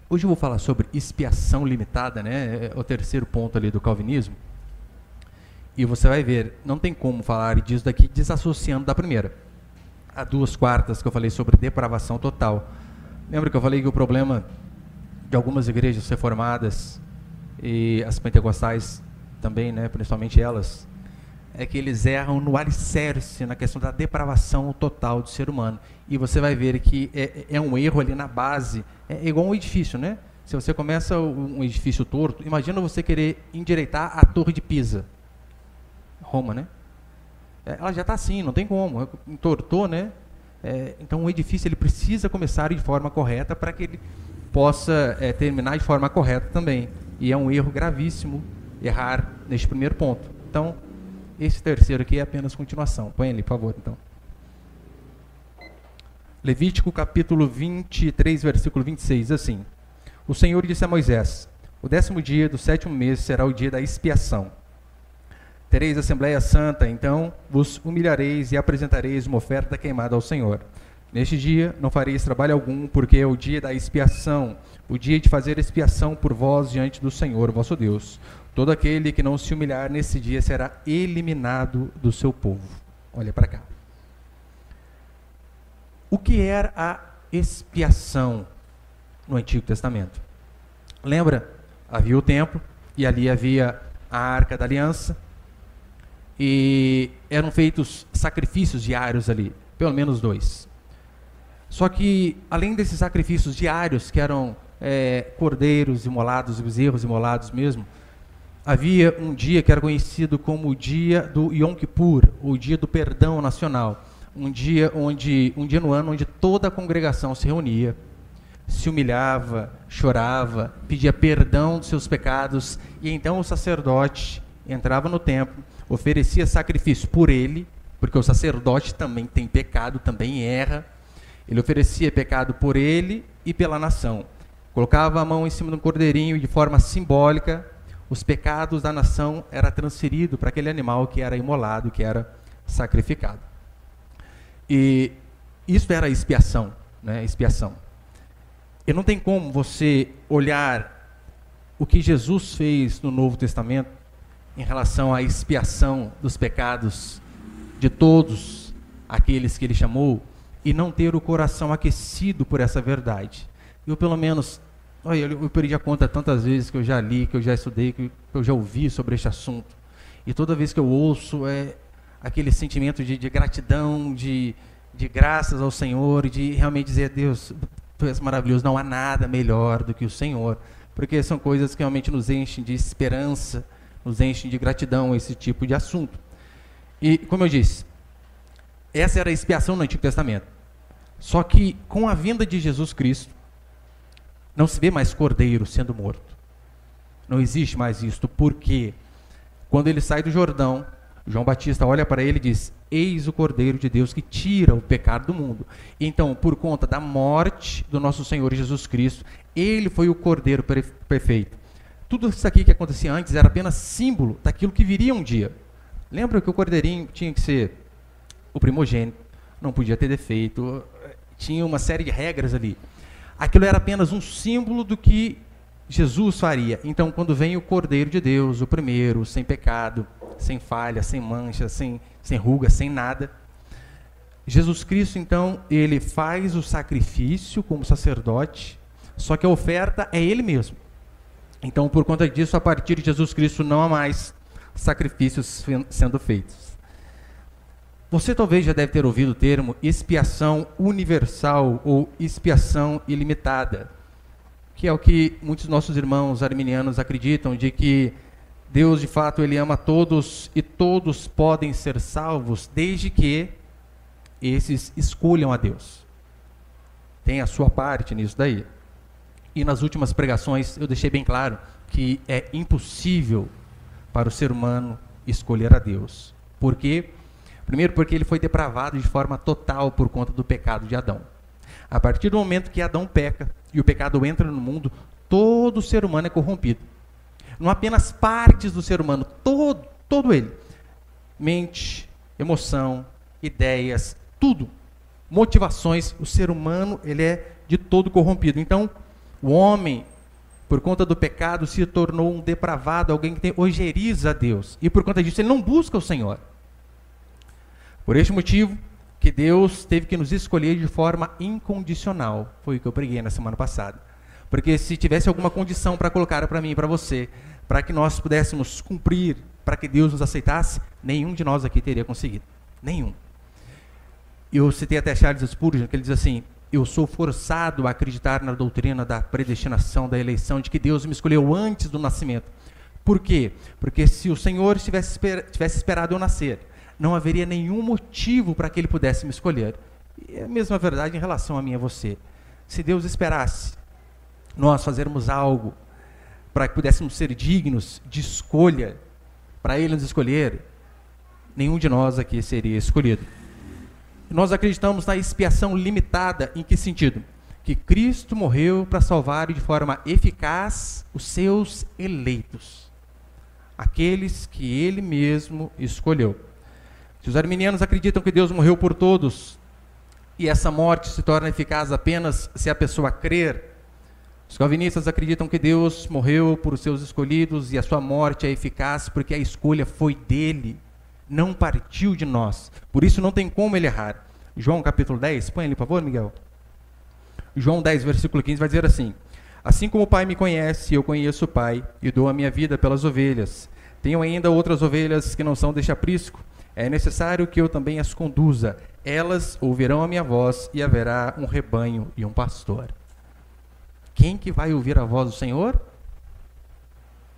Hoje eu vou falar sobre expiação limitada, né? É o terceiro ponto ali do calvinismo. E você vai ver, não tem como falar disso daqui desassociando da primeira. Há 2/4 que eu falei sobre depravação total. Lembra que eu falei que o problema de algumas igrejas reformadas e as pentecostais também, né, principalmente elas, é que eles erram no alicerce, na questão da depravação total do ser humano. E você vai ver que é um erro ali na base, é igual um edifício, né? Se você começa um edifício torto, imagina você querer endireitar a Torre de Pisa, Roma, né? Ela já está assim, não tem como, entortou, né? Então o edifício ele precisa começar de forma correta para que ele possa terminar de forma correta também. E é um erro gravíssimo errar neste primeiro ponto. Então, esse terceiro aqui é apenas continuação. Põe ali, por favor, então. Levítico capítulo 23, versículo 26, assim. O Senhor disse a Moisés: o 10º dia do 7º mês será o dia da expiação. Tereis Assembleia Santa, então vos humilhareis e apresentareis uma oferta queimada ao Senhor. Neste dia não fareis trabalho algum, porque é o dia da expiação, o dia de fazer expiação por vós diante do Senhor, vosso Deus. Todo aquele que não se humilhar nesse dia será eliminado do seu povo. Olha para cá. O que era a expiação no Antigo Testamento? Lembra? Havia o templo e ali havia a Arca da Aliança e eram feitos sacrifícios diários ali, pelo menos 2. Só que, além desses sacrifícios diários, que eram cordeiros imolados, bezerros imolados mesmo, havia um dia que era conhecido como o dia do Yom Kippur, o dia do perdão nacional. Um dia no ano onde toda a congregação se reunia, se humilhava, chorava, pedia perdão dos seus pecados, e então o sacerdote entrava no templo, oferecia sacrifício por ele, porque o sacerdote também tem pecado, também erra. Ele oferecia pecado por ele e pela nação. Colocava a mão em cima do cordeirinho e de forma simbólica, os pecados da nação eram transferidos para aquele animal que era imolado, que era sacrificado. E isso era expiação, né? Expiação. E não tem como você olhar o que Jesus fez no Novo Testamento em relação à expiação dos pecados de todos aqueles que ele chamou e não ter o coração aquecido por essa verdade. Eu, pelo menos, eu perdi a conta tantas vezes que eu já li, que eu já estudei, que eu já ouvi sobre este assunto. E toda vez que eu ouço, aquele sentimento de gratidão, de graças ao Senhor, e de realmente dizer: Deus, tu és maravilhoso, não há nada melhor do que o Senhor. Porque são coisas que realmente nos enchem de esperança, nos enchem de gratidão, esse tipo de assunto. E, como eu disse, essa era a expiação no Antigo Testamento. Só que, com a vinda de Jesus Cristo, não se vê mais cordeiro sendo morto. Não existe mais isto, porque quando ele sai do Jordão, João Batista olha para ele e diz: eis o Cordeiro de Deus que tira o pecado do mundo. Então, por conta da morte do nosso Senhor Jesus Cristo, ele foi o Cordeiro perfeito. Tudo isso aqui que acontecia antes era apenas símbolo daquilo que viria um dia. Lembra que o cordeirinho tinha que ser o primogênito, não podia ter defeito, tinha uma série de regras ali. Aquilo era apenas um símbolo do que Jesus faria. Então, quando vem o Cordeiro de Deus, o primeiro, sem pecado, sem falha, sem mancha, sem ruga, sem nada, Jesus Cristo, então, ele faz o sacrifício como sacerdote, só que a oferta é ele mesmo. Então, por conta disso, a partir de Jesus Cristo, não há mais sacrifícios sendo feitos. Você talvez já deve ter ouvido o termo expiação universal ou expiação ilimitada, que é o que muitos dos nossos irmãos arminianos acreditam, de que Deus, de fato, ele ama todos e todos podem ser salvos, desde que esses escolham a Deus. Tem a sua parte nisso daí. E nas últimas pregações eu deixei bem claro que é impossível para o ser humano escolher a Deus. Por quê? Primeiro, porque ele foi depravado de forma total por conta do pecado de Adão. A partir do momento que Adão peca e o pecado entra no mundo, todo ser humano é corrompido. Não apenas partes do ser humano, todo ele. Mente, emoção, ideias, tudo. Motivações, o ser humano ele é de todo corrompido. Então, O homem, por conta do pecado, se tornou um depravado, alguém que tem ojeriza a Deus. E por conta disso, ele não busca o Senhor. Por este motivo, que Deus teve que nos escolher de forma incondicional. Foi o que eu preguei na semana passada. Porque se tivesse alguma condição para colocar para mim e para você, para que nós pudéssemos cumprir, para que Deus nos aceitasse, nenhum de nós aqui teria conseguido. Nenhum. Eu citei até Charles Spurgeon, que ele diz assim: eu sou forçado a acreditar na doutrina da predestinação, da eleição, de que Deus me escolheu antes do nascimento. Por quê? Porque se o Senhor tivesse esperado eu nascer, não haveria nenhum motivo para que Ele pudesse me escolher. E é a mesma verdade em relação a mim e a você. Se Deus esperasse nós fazermos algo para que pudéssemos ser dignos de escolha, para Ele nos escolher, nenhum de nós aqui seria escolhido. Nós acreditamos na expiação limitada. Em que sentido? Que Cristo morreu para salvar de forma eficaz os seus eleitos, aqueles que Ele mesmo escolheu. Se os arminianos acreditam que Deus morreu por todos, e essa morte se torna eficaz apenas se a pessoa crer, os calvinistas acreditam que Deus morreu por os seus escolhidos e a sua morte é eficaz porque a escolha foi dele, não partiu de nós. Por isso não tem como ele errar. João capítulo 10, põe ali por favor, Miguel. João 10, versículo 15 vai dizer assim: assim como o Pai me conhece, eu conheço o Pai e dou a minha vida pelas ovelhas. Tenho ainda outras ovelhas que não são deste aprisco. É necessário que eu também as conduza. Elas ouvirão a minha voz e haverá um rebanho e um pastor. Quem que vai ouvir a voz do Senhor?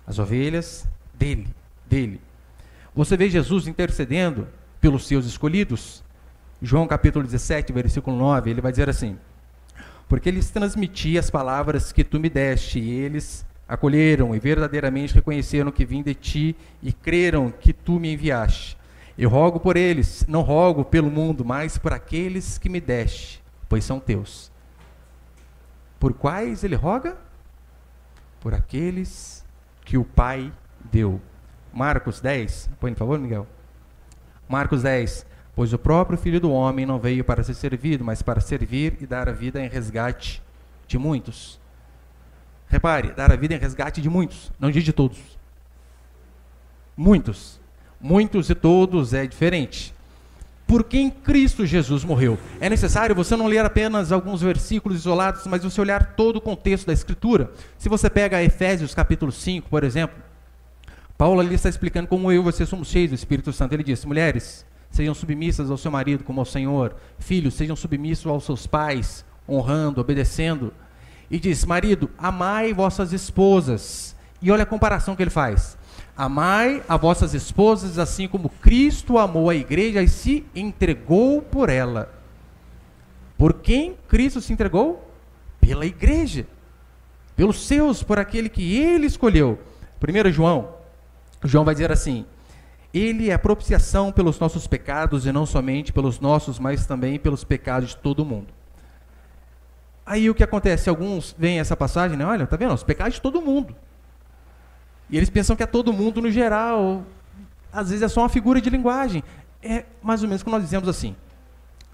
As ovelhas dele. Você vê Jesus intercedendo pelos seus escolhidos? João capítulo 17, versículo 9, ele vai dizer assim: porque lhes transmiti as palavras que tu me deste, e eles acolheram e verdadeiramente reconheceram que vim de ti e creram que tu me enviaste. Eu rogo por eles, não rogo pelo mundo, mas por aqueles que me deste, pois são teus. Por quais ele roga? Por aqueles que o Pai deu. Marcos 10, põe por favor, Miguel. Marcos 10, pois o próprio Filho do Homem não veio para ser servido, mas para servir e dar a vida em resgate de muitos. Repare, dar a vida em resgate de muitos, não diz de todos. Muitos. Muitos e todos é diferente. Por quem Cristo Jesus morreu? É necessário você não ler apenas alguns versículos isolados, mas você olhar todo o contexto da Escritura. Se você pega Efésios capítulo 5, por exemplo, Paulo ali está explicando como eu e você somos cheios do Espírito Santo. Ele diz: mulheres, sejam submissas ao seu marido como ao Senhor. Filhos, sejam submissos aos seus pais, honrando, obedecendo. E diz: marido, amai vossas esposas. E olha a comparação que ele faz. Amai a vossas esposas assim como Cristo amou a igreja e se entregou por ela. Por quem Cristo se entregou? Pela igreja. Pelos seus, por aquele que ele escolheu. 1 João vai dizer assim: ele é a propiciação pelos nossos pecados, e não somente pelos nossos, mas também pelos pecados de todo mundo. Aí o que acontece? Alguns veem essa passagem, né? Olha, tá vendo? Os pecados de todo mundo. E eles pensam que é todo mundo no geral. Às vezes é só uma figura de linguagem. É mais ou menos como nós dizemos assim.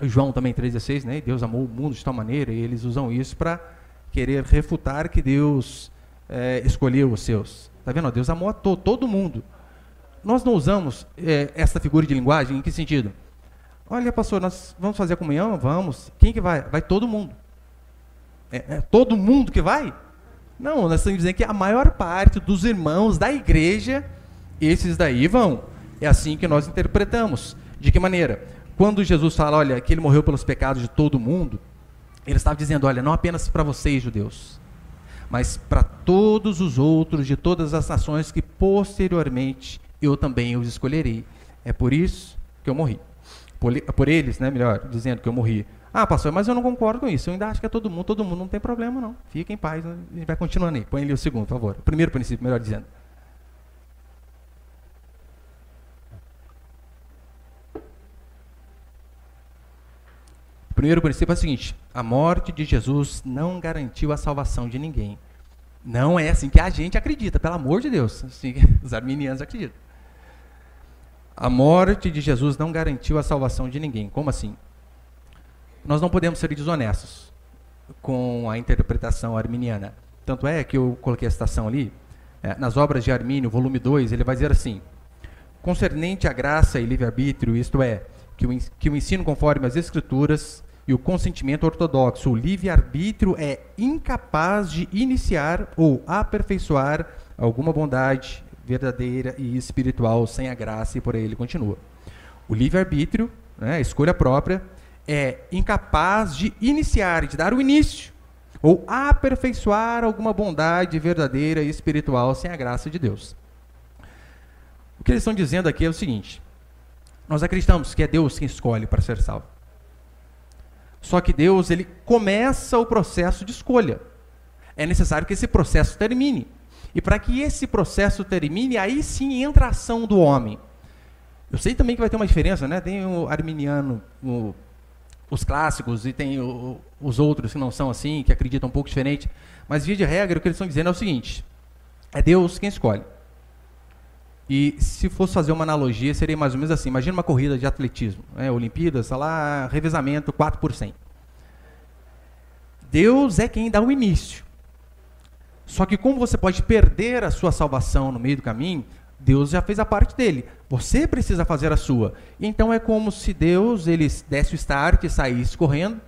João também 3,16, né? Deus amou o mundo de tal maneira, e eles usam isso para querer refutar que Deus escolheu os seus. Está vendo? Deus amou a todo mundo. Nós não usamos essa figura de linguagem em que sentido? Olha, pastor, nós vamos fazer a comunhão? Vamos. Quem que vai? Vai todo mundo. É todo mundo que vai? Não, nós estamos dizendo que a maior parte dos irmãos da igreja, esses daí vão. É assim que nós interpretamos. De que maneira? Quando Jesus fala, olha, que ele morreu pelos pecados de todo mundo, ele estava dizendo, olha, não apenas para vocês, judeus, mas para todos os outros de todas as nações que posteriormente eu também os escolherei. É por isso que eu morri. Por eles, né, melhor, dizendo que eu morri. Ah, pastor, mas eu não concordo com isso. Eu ainda acho que é todo mundo não tem problema, não. Fica em paz, né? A gente vai continuando aí. Põe ali o segundo, por favor. O primeiro princípio, melhor dizendo. O primeiro princípio é o seguinte: a morte de Jesus não garantiu a salvação de ninguém. Não é assim que a gente acredita, pelo amor de Deus. Assim que os arminianos acreditam. A morte de Jesus não garantiu a salvação de ninguém. Como assim? Nós não podemos ser desonestos. com a interpretação arminiana. Tanto é que eu coloquei a citação ali, nas obras de Armínio, volume 2, ele vai dizer assim: concernente à graça e livre-arbítrio, isto é, que o ensino conforme as Escrituras e o consentimento ortodoxo, o livre-arbítrio é incapaz de iniciar ou aperfeiçoar alguma bondade verdadeira e espiritual sem a graça, e por aí ele continua. O livre-arbítrio, né, a escolha própria, é incapaz de iniciar, de dar o início, ou aperfeiçoar alguma bondade verdadeira e espiritual sem a graça de Deus. O que eles estão dizendo aqui é o seguinte: nós acreditamos que é Deus quem escolhe para ser salvo. Só que Deus, ele começa o processo de escolha. É necessário que esse processo termine. E para que esse processo termine, aí sim entra a ação do homem. Eu sei também que vai ter uma diferença, né? Tem o arminiano, os clássicos, e tem os outros que não são assim, que acreditam um pouco diferente. Mas, via de regra, o que eles estão dizendo é o seguinte: é Deus quem escolhe. E se fosse fazer uma analogia, seria mais ou menos assim: imagina uma corrida de atletismo, Olimpíadas, tá lá, revezamento 4%. Deus é quem dá o início. Só que como você pode perder a sua salvação no meio do caminho, Deus já fez a parte dele. Você precisa fazer a sua. Então é como se Deus, ele desse o start e saísse correndo,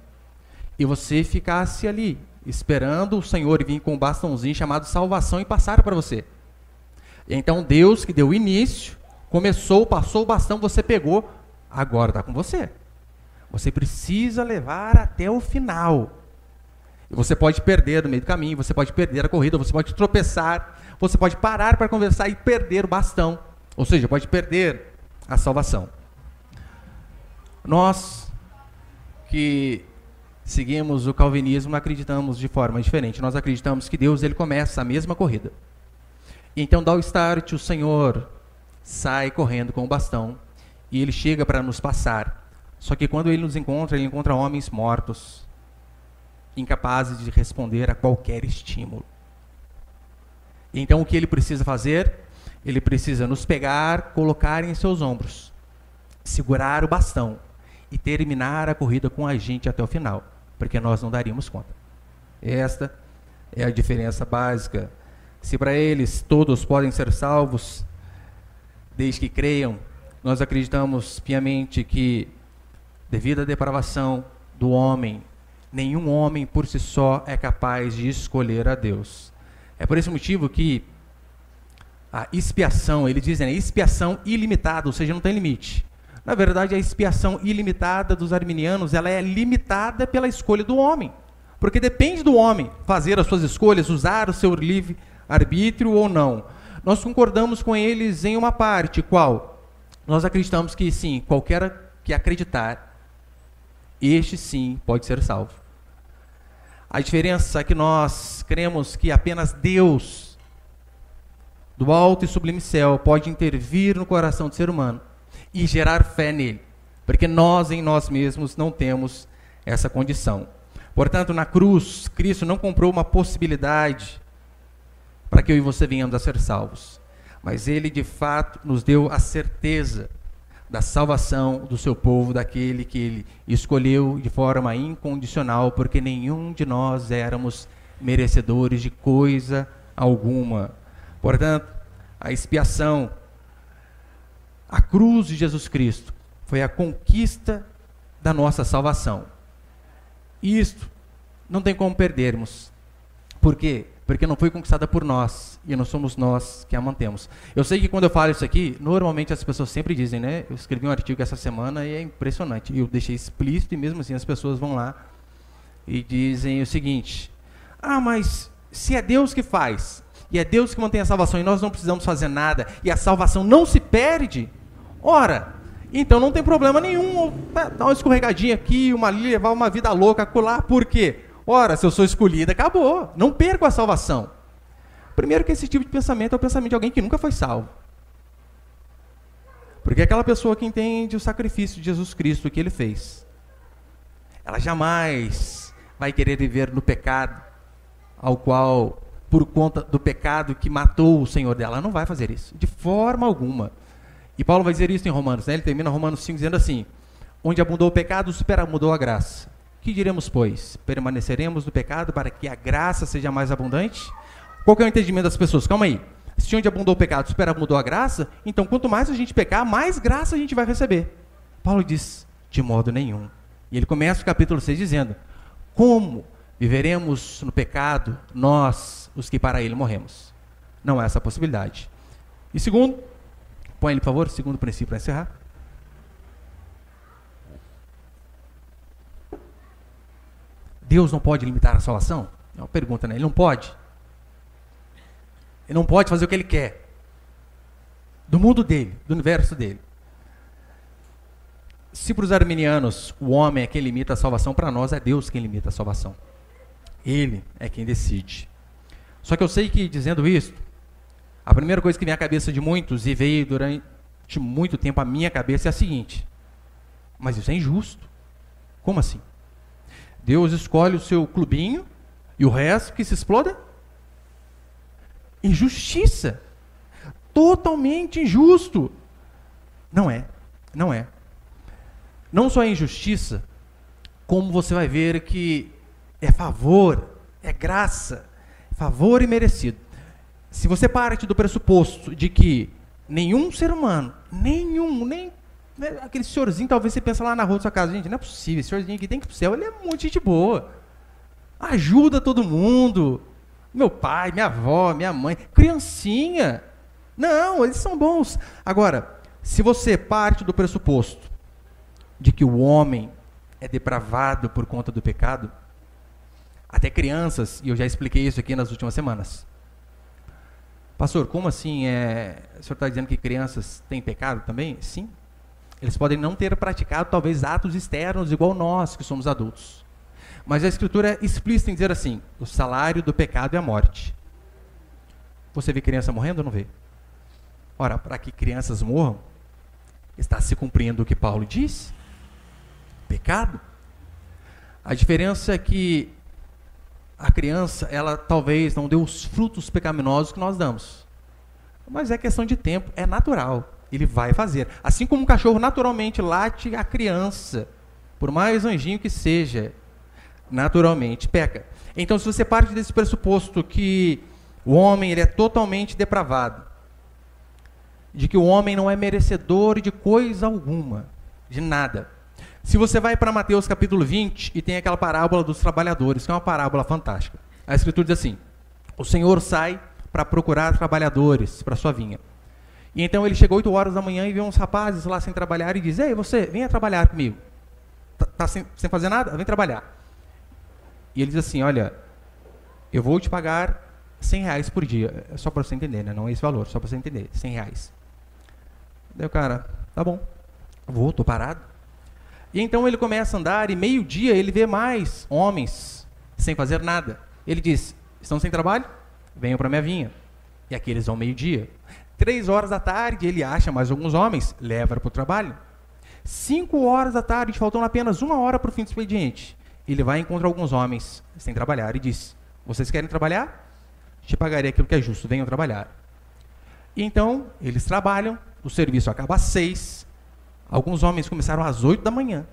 e você ficasse ali, esperando o Senhor vir com um bastãozinho chamado salvação e passar para você. Então Deus que deu o início, começou, passou o bastão, você pegou, agora está com você. Você precisa levar até o final. E você pode perder no meio do caminho, você pode perder a corrida, você pode tropeçar, você pode parar para conversar e perder o bastão. Ou seja, pode perder a salvação. Nós que seguimos o calvinismo acreditamos de forma diferente. Nós acreditamos que Deus, ele começa a mesma corrida. Então dá o start, o Senhor sai correndo com o bastão e ele chega para nos passar. Só que quando ele nos encontra, ele encontra homens mortos, incapazes de responder a qualquer estímulo. Então o que ele precisa fazer? Ele precisa nos pegar, colocar em seus ombros, segurar o bastão e terminar a corrida com a gente até o final, porque nós não daríamos conta. Esta é a diferença básica. Se para eles todos podem ser salvos, desde que creiam, nós acreditamos piamente que, devido à depravação do homem, nenhum homem por si só é capaz de escolher a Deus. É por esse motivo que a expiação, eles dizem, expiação ilimitada, ou seja, não tem limite. Na verdade, a expiação ilimitada dos arminianos, ela é limitada pela escolha do homem. Porque depende do homem fazer as suas escolhas, usar o seu livre-arbítrio ou não. Nós concordamos com eles em uma parte, qual? Nós acreditamos que sim, qualquer que acreditar, este sim pode ser salvo. A diferença é que nós cremos que apenas Deus, do alto e sublime céu, pode intervir no coração do ser humano e gerar fé nele, porque nós em nós mesmos não temos essa condição. Portanto, na cruz, Cristo não comprou uma possibilidade para que eu e você venhamos a ser salvos, mas ele de fato nos deu a certeza da salvação do seu povo, daquele que ele escolheu de forma incondicional, porque nenhum de nós éramos merecedores de coisa alguma. Portanto, a expiação, a cruz de Jesus Cristo, foi a conquista da nossa salvação. E isto não tem como perdermos. Por quê? Porque não foi conquistada por nós, e não somos nós que a mantemos. Eu sei que quando eu falo isso aqui, normalmente as pessoas sempre dizem, né? Eu escrevi um artigo essa semana e é impressionante. Eu deixei explícito e mesmo assim as pessoas vão lá e dizem o seguinte: ah, mas se é Deus que faz, e é Deus que mantém a salvação, e nós não precisamos fazer nada, e a salvação não se perde, ora, então não tem problema nenhum dar uma escorregadinha aqui, uma ali, levar uma vida louca, colar, por quê? Ora, se eu sou escolhido, acabou. Não perco a salvação. Primeiro que esse tipo de pensamento é o pensamento de alguém que nunca foi salvo. Porque é aquela pessoa que entende o sacrifício de Jesus Cristo que ele fez, ela jamais vai querer viver no pecado, ao qual, por conta do pecado que matou o Senhor dela, ela não vai fazer isso, de forma alguma. E Paulo vai dizer isso em Romanos, né? Ele termina Romanos 5 dizendo assim: onde abundou o pecado, superabundou a graça. Que diremos, pois? Permaneceremos no pecado para que a graça seja mais abundante? Qual que é o entendimento das pessoas? Calma aí. Se onde abundou o pecado, superabundou a graça, então quanto mais a gente pecar, mais graça a gente vai receber. Paulo diz, de modo nenhum. E ele começa o capítulo 6 dizendo, como viveremos no pecado, nós, os que para ele morremos? Não há essa possibilidade. E segundo, põe ele, por favor, segundo princípio para encerrar. Deus não pode limitar a salvação? É uma pergunta, né? Ele não pode. Ele não pode fazer o que ele quer. Do mundo dele, do universo dele. Se para os arminianos o homem é quem limita a salvação, para nós é Deus quem limita a salvação. Ele é quem decide. Só que eu sei que, dizendo isso, a primeira coisa que vem à cabeça de muitos, e veio durante muito tempo à minha cabeça, é a seguinte: mas isso é injusto. Como assim? Deus escolhe o seu clubinho e o resto que se exploda? Injustiça. Totalmente injusto. Não é. Não é. Não só é injustiça, como você vai ver que é favor, é graça, favor imerecido. Se você parte do pressuposto de que nenhum ser humano, nem aquele senhorzinho, talvez você pense lá na rua da sua casa, gente, não é possível, esse senhorzinho aqui tem que ir pro céu, ele é muito gente boa, ajuda todo mundo, meu pai, minha avó, minha mãe, criancinha, não, eles são bons. Agora, se você parte do pressuposto de que o homem é depravado por conta do pecado, até crianças, e eu já expliquei isso aqui nas últimas semanas. Pastor, como assim? O senhor está dizendo que crianças têm pecado também? Sim. Eles podem não ter praticado, talvez, atos externos, igual nós, que somos adultos. Mas a Escritura é explícita em dizer assim, o salário do pecado é a morte. Você vê criança morrendo ou não vê? Ora, para que crianças morram, está se cumprindo o que Paulo diz? Pecado. A diferença é que a criança, ela talvez não dê os frutos pecaminosos que nós damos. Mas é questão de tempo, é natural. Ele vai fazer. Assim como um cachorro naturalmente late a criança, por mais anjinho que seja, naturalmente peca. Então, se você parte desse pressuposto que o homem ele é totalmente depravado, de que o homem não é merecedor de coisa alguma, de nada. Se você vai para Mateus capítulo 20 e tem aquela parábola dos trabalhadores, que é uma parábola fantástica. A Escritura diz assim, o Senhor sai para procurar trabalhadores para sua vinha. E então ele chegou 8 horas da manhã e viu uns rapazes lá sem trabalhar e diz, ei, você, venha trabalhar comigo. Tá sem fazer nada? Vem trabalhar. E ele diz assim, olha, eu vou te pagar R$100 por dia. É só para você entender, né? Não é esse valor, só para você entender, R$100. Daí o cara, tá bom, vou, tô parado. E então ele começa a andar e meio-dia ele vê mais homens sem fazer nada. Ele diz, estão sem trabalho? Venham para minha vinha. E aqui eles vão meio-dia. 3 horas da tarde ele acha mais alguns homens, leva para o trabalho. 5 horas da tarde, faltando apenas 1 hora para o fim do expediente. Ele vai e encontra alguns homens sem trabalhar e diz, vocês querem trabalhar? Te pagarei aquilo que é justo, venham trabalhar. E então eles trabalham, o serviço acaba às 6. Alguns homens começaram às 8 da manhã.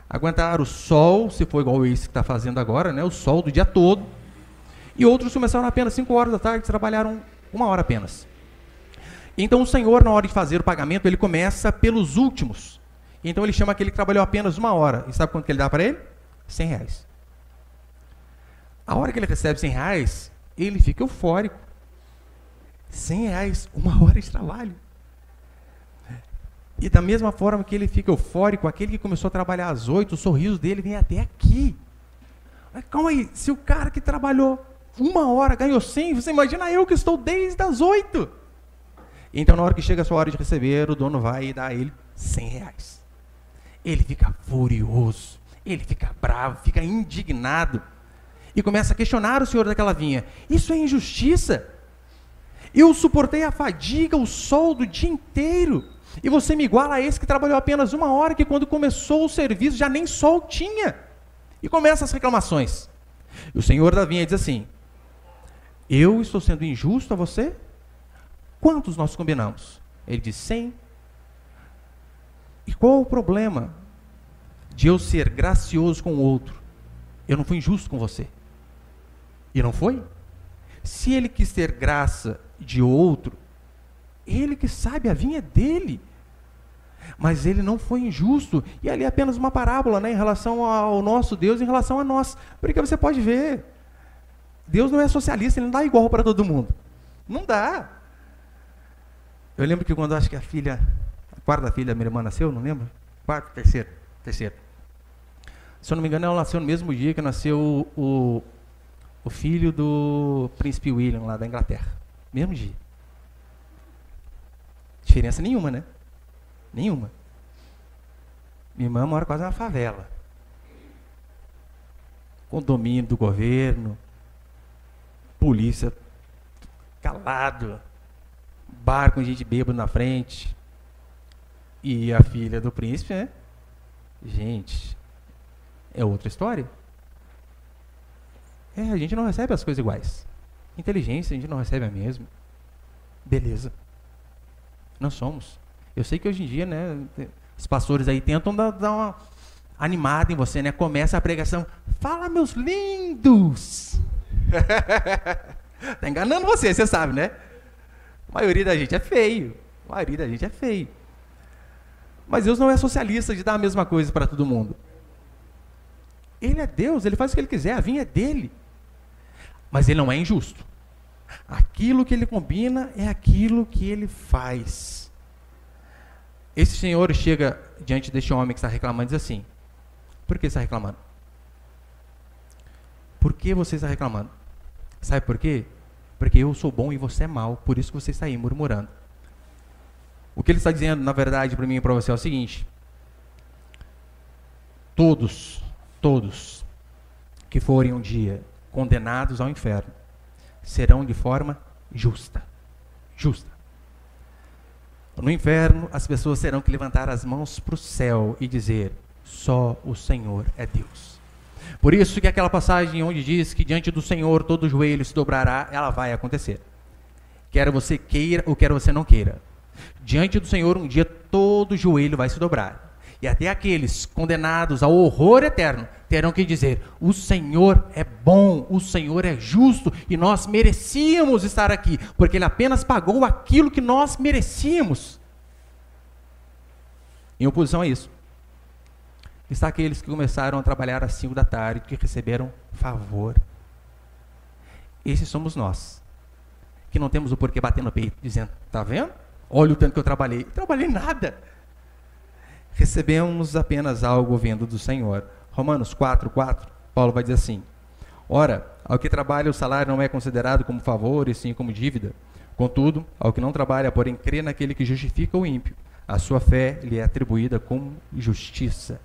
Aguentaram o sol, se for igual esse que está fazendo agora, né, o sol do dia todo. E outros começaram apenas 5 horas da tarde, trabalharam 1 hora apenas. Então o Senhor, na hora de fazer o pagamento, ele começa pelos últimos. Então ele chama aquele que trabalhou apenas 1 hora. E sabe quanto que ele dá para ele? R$100. A hora que ele recebe R$100, ele fica eufórico. R$100, 1 hora de trabalho. E da mesma forma que ele fica eufórico, aquele que começou a trabalhar às 8, o sorriso dele vem até aqui. Mas calma aí, se o cara que trabalhou 1 hora ganhou 100, você imagina eu que estou desde as 8. Então na hora que chega a sua hora de receber, o dono vai dar a ele R$100. Ele fica furioso, ele fica bravo, fica indignado. E começa a questionar o senhor daquela vinha. Isso é injustiça? Eu suportei a fadiga, o sol do dia inteiro. E você me iguala a esse que trabalhou apenas 1 hora, que quando começou o serviço já nem sol tinha. E começam as reclamações. E o senhor da vinha diz assim, eu estou sendo injusto a você? Quantos nós combinamos? Ele diz 100. E qual o problema? de eu ser gracioso com o outro, eu não fui injusto com você. E não foi? Se ele quis ter graça de outro, ele que sabe, a vinha é dele. Mas ele não foi injusto. E ali é apenas uma parábola, né, em relação ao nosso Deus, em relação a nós. Porque você pode ver, Deus não é socialista, ele não dá igual para todo mundo. Não dá. Eu lembro que quando acho que a quarta filha da minha irmã nasceu, não lembro? Quarta, terceira. Se eu não me engano, ela nasceu no mesmo dia que nasceu o filho do príncipe William, lá da Inglaterra. Mesmo dia. Diferença nenhuma, né? Nenhuma. Minha irmã mora quase na favela. Condomínio do governo, polícia calado, bar com gente bêbada na frente. E a filha do príncipe, né? Gente, é outra história. A gente não recebe as coisas iguais. Inteligência, a gente não recebe a mesma. Beleza. Não somos. Eu sei que hoje em dia, né, os pastores aí tentam dar uma animada em você, né? Começa a pregação. Fala, meus lindos! Tá enganando você sabe, né? A maioria da gente é feio. Mas Deus não é socialista de dar a mesma coisa para todo mundo. Ele é Deus, ele faz o que ele quiser, a vinha é dele. Mas ele não é injusto. Aquilo que ele combina é aquilo que ele faz. Esse senhor chega diante deste homem que está reclamando e diz assim: por que está reclamando? Por que você está reclamando? Sabe por quê? Porque eu sou bom e você é mau, por isso que você está aí murmurando. O que ele está dizendo, na verdade, para mim e para você é o seguinte: todos que forem um dia condenados ao inferno serão de forma justa. No inferno, as pessoas terão que levantar as mãos para o céu e dizer: só o Senhor é Deus. Por isso que aquela passagem onde diz que diante do Senhor todo joelho se dobrará, ela vai acontecer. Quer você queira ou quer você não queira. Diante do Senhor um dia todo joelho vai se dobrar. E até aqueles condenados ao horror eterno terão que dizer: o Senhor é bom, o Senhor é justo, e nós merecíamos estar aqui, porque Ele apenas pagou aquilo que nós merecíamos. Em oposição a isso, está aqueles que começaram a trabalhar às 5 da tarde, que receberam favor. Esses somos nós, que não temos o porquê bater no peito, dizendo: tá vendo? Olha o tanto que eu trabalhei. Não trabalhei nada. Recebemos apenas algo vindo do Senhor. Romanos 4:4, Paulo vai dizer assim: ora, ao que trabalha o salário não é considerado como favor, e sim como dívida. Contudo, ao que não trabalha, porém crê naquele que justifica o ímpio, a sua fé lhe é atribuída como justiça.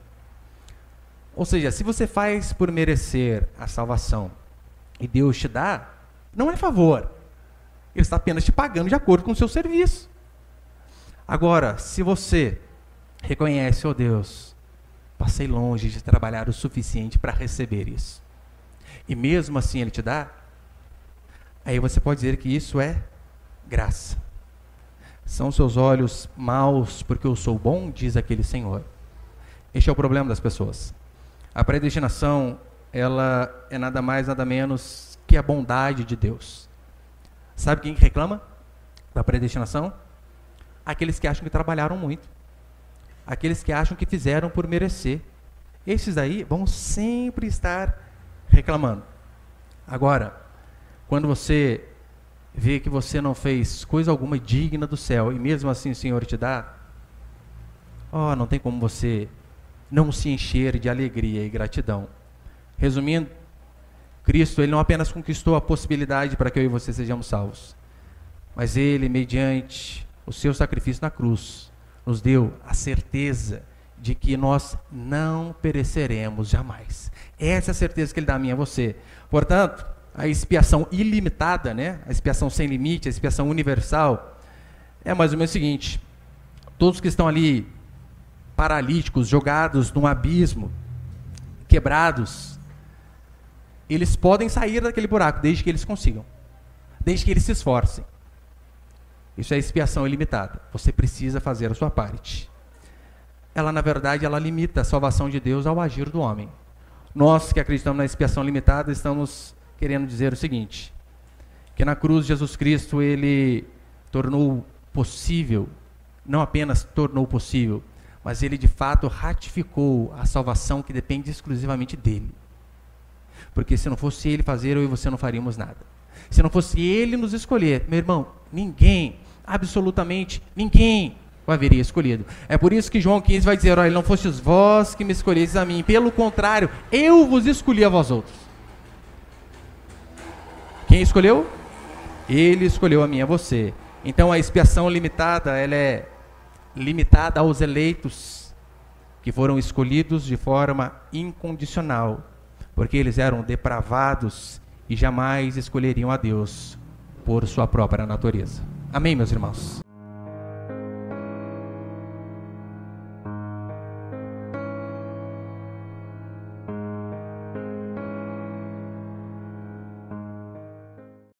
Ou seja, se você faz por merecer a salvação e Deus te dá, não é favor. Ele está apenas te pagando de acordo com o seu serviço. Agora, se você reconhece: oh Deus, passei longe de trabalhar o suficiente para receber isso, e mesmo assim Ele te dá, aí você pode dizer que isso é graça. São seus olhos maus porque eu sou bom, diz aquele Senhor. Este é o problema das pessoas. A predestinação, ela é nada mais, nada menos que a bondade de Deus. Sabe quem reclama da predestinação? Aqueles que acham que trabalharam muito. Aqueles que acham que fizeram por merecer. Esses aí vão sempre estar reclamando. Agora, quando você vê que você não fez coisa alguma digna do céu, e mesmo assim o Senhor te dá, não tem como você não se encher de alegria e gratidão. Resumindo, Cristo, Ele não apenas conquistou a possibilidade para que eu e você sejamos salvos, mas Ele, mediante o seu sacrifício na cruz, nos deu a certeza de que nós não pereceremos jamais. Essa é a certeza que Ele dá a mim e a você. Portanto, a expiação ilimitada, né? A expiação sem limite, a expiação universal, é mais ou menos o seguinte: todos que estão ali paralíticos, jogados num abismo, quebrados, eles podem sair daquele buraco, desde que eles consigam, desde que eles se esforcem. Isso é expiação ilimitada. Você precisa fazer a sua parte. ela na verdade, ela limita a salvação de Deus ao agir do homem. Nós que acreditamos na expiação limitada, estamos querendo dizer o seguinte, que na cruz Jesus Cristo, ele tornou possível, não apenas tornou possível, mas ele de fato ratificou a salvação que depende exclusivamente dele. Porque se não fosse ele fazer, eu e você não faríamos nada. Se não fosse ele nos escolher, meu irmão, ninguém, absolutamente ninguém o haveria escolhido. É por isso que João 15 vai dizer, olha, não fostes vós que me escolhestes a mim, pelo contrário, eu vos escolhi a vós outros. Quem escolheu? Ele escolheu a mim e a você. Então a expiação limitada, ela é limitada aos eleitos que foram escolhidos de forma incondicional, porque eles eram depravados e jamais escolheriam a Deus por sua própria natureza. Amém, meus irmãos?